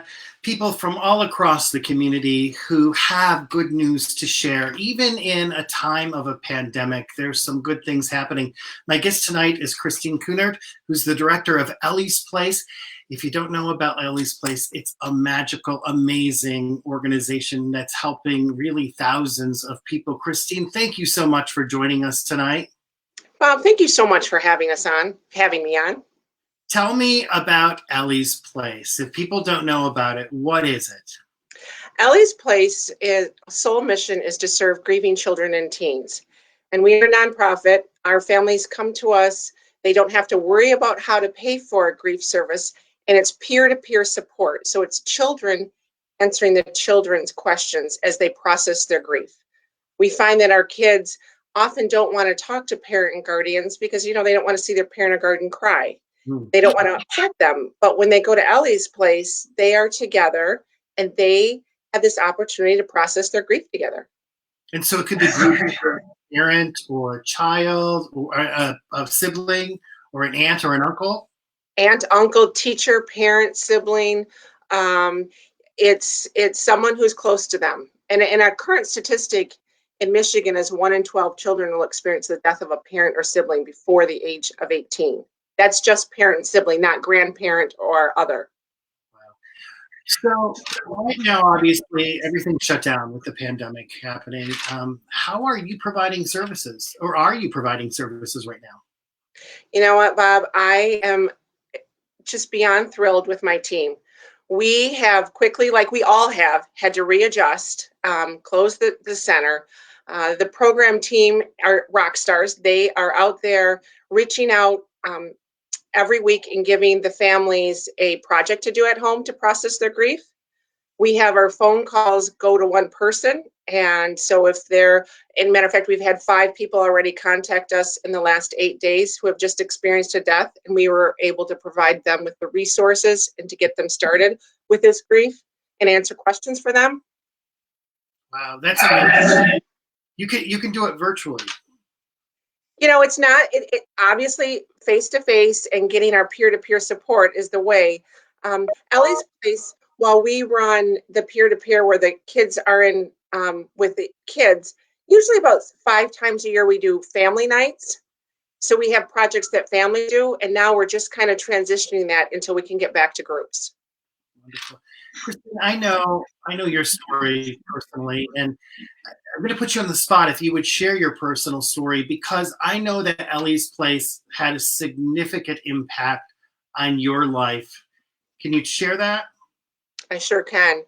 got people from all across the community who have good news to share. Even in a time of a pandemic, there's some good things happening. My guest tonight is Kristine Kuhnert, who's the director of Ellie's Place. If you don't know about Ellie's Place, it's a magical, amazing organization that's helping really thousands of people. Kristine, thank you so much for joining us tonight. Bob, thank you so much for having me on. Tell me about Ellie's Place. If people don't know about it, what is it? Ellie's Place sole mission is to serve grieving children and teens. And we are a nonprofit. Our families come to us. They don't have to worry about how to pay for a grief service, and it's peer-to-peer support. So it's children answering the children's questions as they process their grief. We find that our kids often don't want to talk to parent and guardians because, they don't want to see their parent or guardian cry. They don't want to upset them. But when they go to Ellie's Place, they are together and they have this opportunity to process their grief together. And so it could be grieving for a parent or a child or a sibling or an aunt or an uncle. Aunt, uncle, teacher, parent, sibling. It's someone who's close to them. And our current statistic in Michigan is 1 in 12 children will experience the death of a parent or sibling before the age of 18. That's just parent and sibling, not grandparent or other. Wow. So right now, obviously, everything's shut down with the pandemic happening. How are you providing services, or are you providing services right now? You know what, Bob? I am just beyond thrilled with my team. We have quickly, like we all have, had to readjust, close the center. The program team are rock stars. They are out there reaching out every week and giving the families a project to do at home to process their grief. We have our phone calls go to one person. And so if they're, in matter of fact, we've had 5 people already contact us in the last 8 days who have just experienced a death. And we were able to provide them with the resources and to get them started with this grief and answer questions for them. Wow, that's amazing. You can do it virtually. It's not, it obviously face-to-face and getting our peer-to-peer support is the way. Ellie's Place, while we run the peer-to-peer where the kids are in with the kids, usually about 5 times a year we do family nights. So we have projects that family do, and now we're just kind of transitioning that until we can get back to groups. Wonderful. Kristine, I know your story personally, and I'm going to put you on the spot if you would share your personal story, because I know that Ellie's Place had a significant impact on your life. Can you share that? I sure can.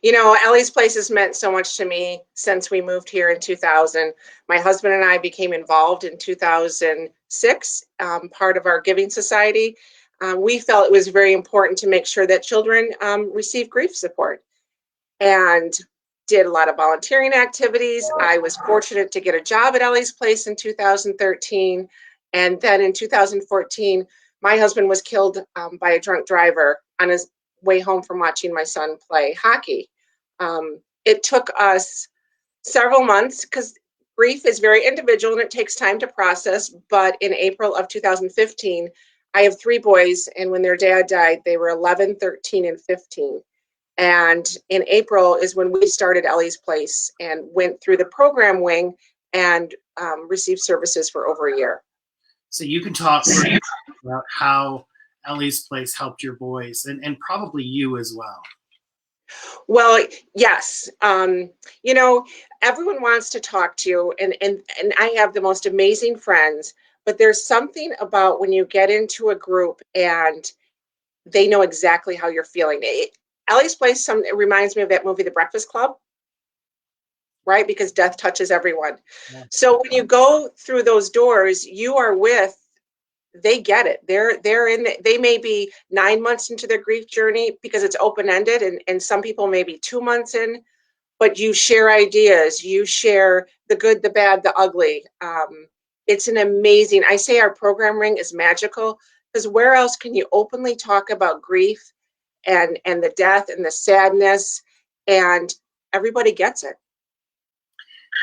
Ellie's Place has meant so much to me since we moved here in 2000. My husband and I became involved in 2006, part of our Giving Society. We felt it was very important to make sure that children receive grief support, and did a lot of volunteering activities. I was fortunate to get a job at Ellie's Place in 2013. And then in 2014, my husband was killed by a drunk driver on his way home from watching my son play hockey. It took us several months because grief is very individual and it takes time to process. But in April of 2015, I have 3 boys, and when their dad died, they were 11, 13, and 15. And in April is when we started Ellie's Place and went through the program wing and received services for over a year. So you can talk about how Ellie's Place helped your boys and probably you as well. Well, yes. Everyone wants to talk to you, and I have the most amazing friends, but there's something about when you get into a group and they know exactly how you're feeling. Ellie's Place, it reminds me of that movie, The Breakfast Club, right? Because death touches everyone. Yeah. So when you go through those doors, you are with, they get it. They're in, they may be 9 months into their grief journey because it's open-ended, and some people may be 2 months in, but you share ideas, you share the good, the bad, the ugly. It's an amazing, I say our program ring is magical, because where else can you openly talk about grief and the death and the sadness, and everybody gets it.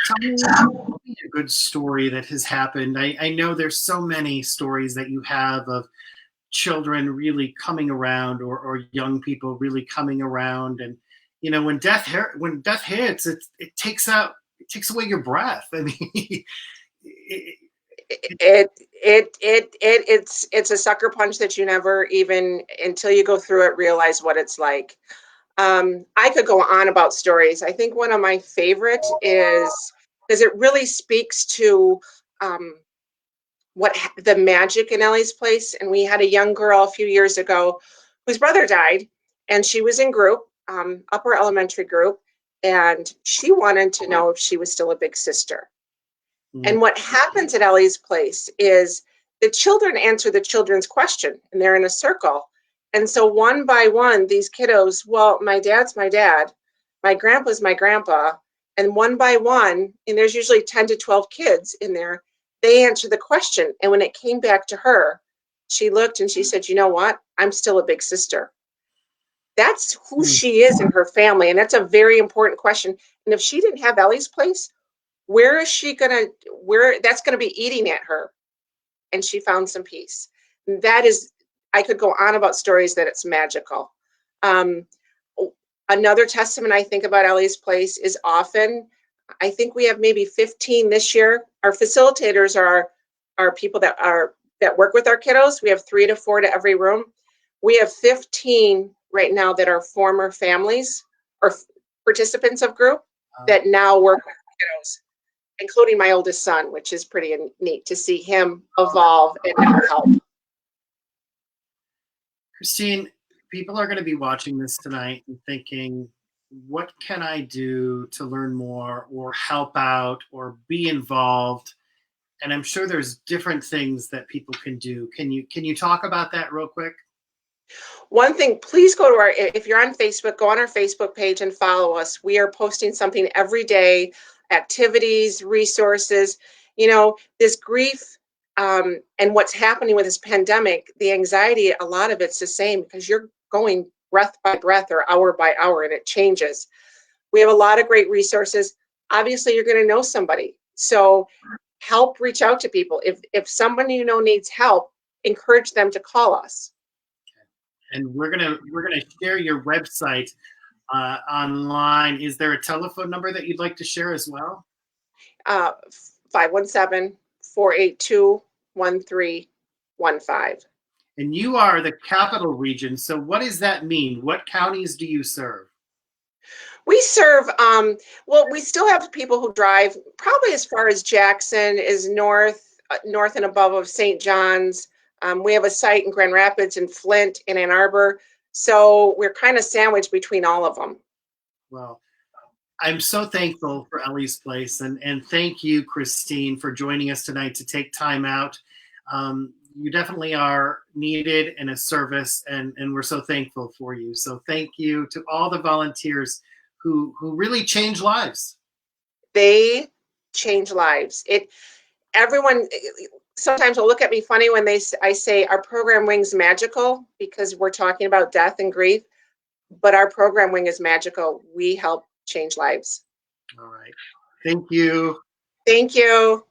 Tell me a good story that has happened. I know there's so many stories that you have of children really coming around, or young people really coming around. And when death hits, it takes away your breath. I mean, it's a sucker punch that you never even, until you go through it, realize what it's like. I could go on about stories. I think one of my favorite is because it really speaks to what the magic in Ellie's Place. And we had a young girl a few years ago whose brother died, and she was in group, upper elementary group, and she wanted to know if she was still a big sister. And what happens at Ellie's Place is the children answer the children's question, and they're in a circle. And so one by one, these kiddos, well, my dad's my dad, my grandpa's my grandpa, and one by one, and there's usually 10 to 12 kids in there, they answer the question. And when it came back to her, she looked and she said, you know what? I'm still a big sister. That's who she is in her family. And that's a very important question. And if she didn't have Ellie's Place, that's gonna be eating at her. And she found some peace. That is, I could go on about stories that it's magical. Another testament I think about Ellie's Place is often, I think we have maybe 15 this year. Our facilitators are people that work with our kiddos. We have 3 to 4 to every room. We have 15 right now that are former families or participants of group that now work with kiddos, including my oldest son, which is pretty neat to see him evolve and now help. Kristine, people are going to be watching this tonight and thinking, what can I do to learn more or help out or be involved? And I'm sure there's different things that people can do. Can you talk about that real quick? One thing, please go to if you're on Facebook, go on our Facebook page and follow us. We are posting something every day, activities, resources. This grief and what's happening with this pandemic, the anxiety, a lot of it's the same because you're going breath by breath or hour by hour, and it changes. We have a lot of great resources. Obviously, you're going to know somebody. So help reach out to people. If someone needs help, encourage them to call us. And we're gonna share your website online. Is there a telephone number that you'd like to share as well? 517-482-1315. And you are the Capital Region. So what does that mean? What counties do you serve? We serve, well, we still have people who drive probably as far as Jackson is north and above of St. John's. We have a site in Grand Rapids and Flint and Ann Arbor. So we're kind of sandwiched between all of them. Well, I'm so thankful for Ellie's Place. And thank you, Kristine, for joining us tonight to take time out. You definitely are needed in a service, and we're so thankful for you. So thank you to all the volunteers who really change lives. They change lives. Everyone sometimes will look at me funny when I say our program wing's magical because we're talking about death and grief, but our program wing is magical. We help change lives. All right. Thank you. Thank you.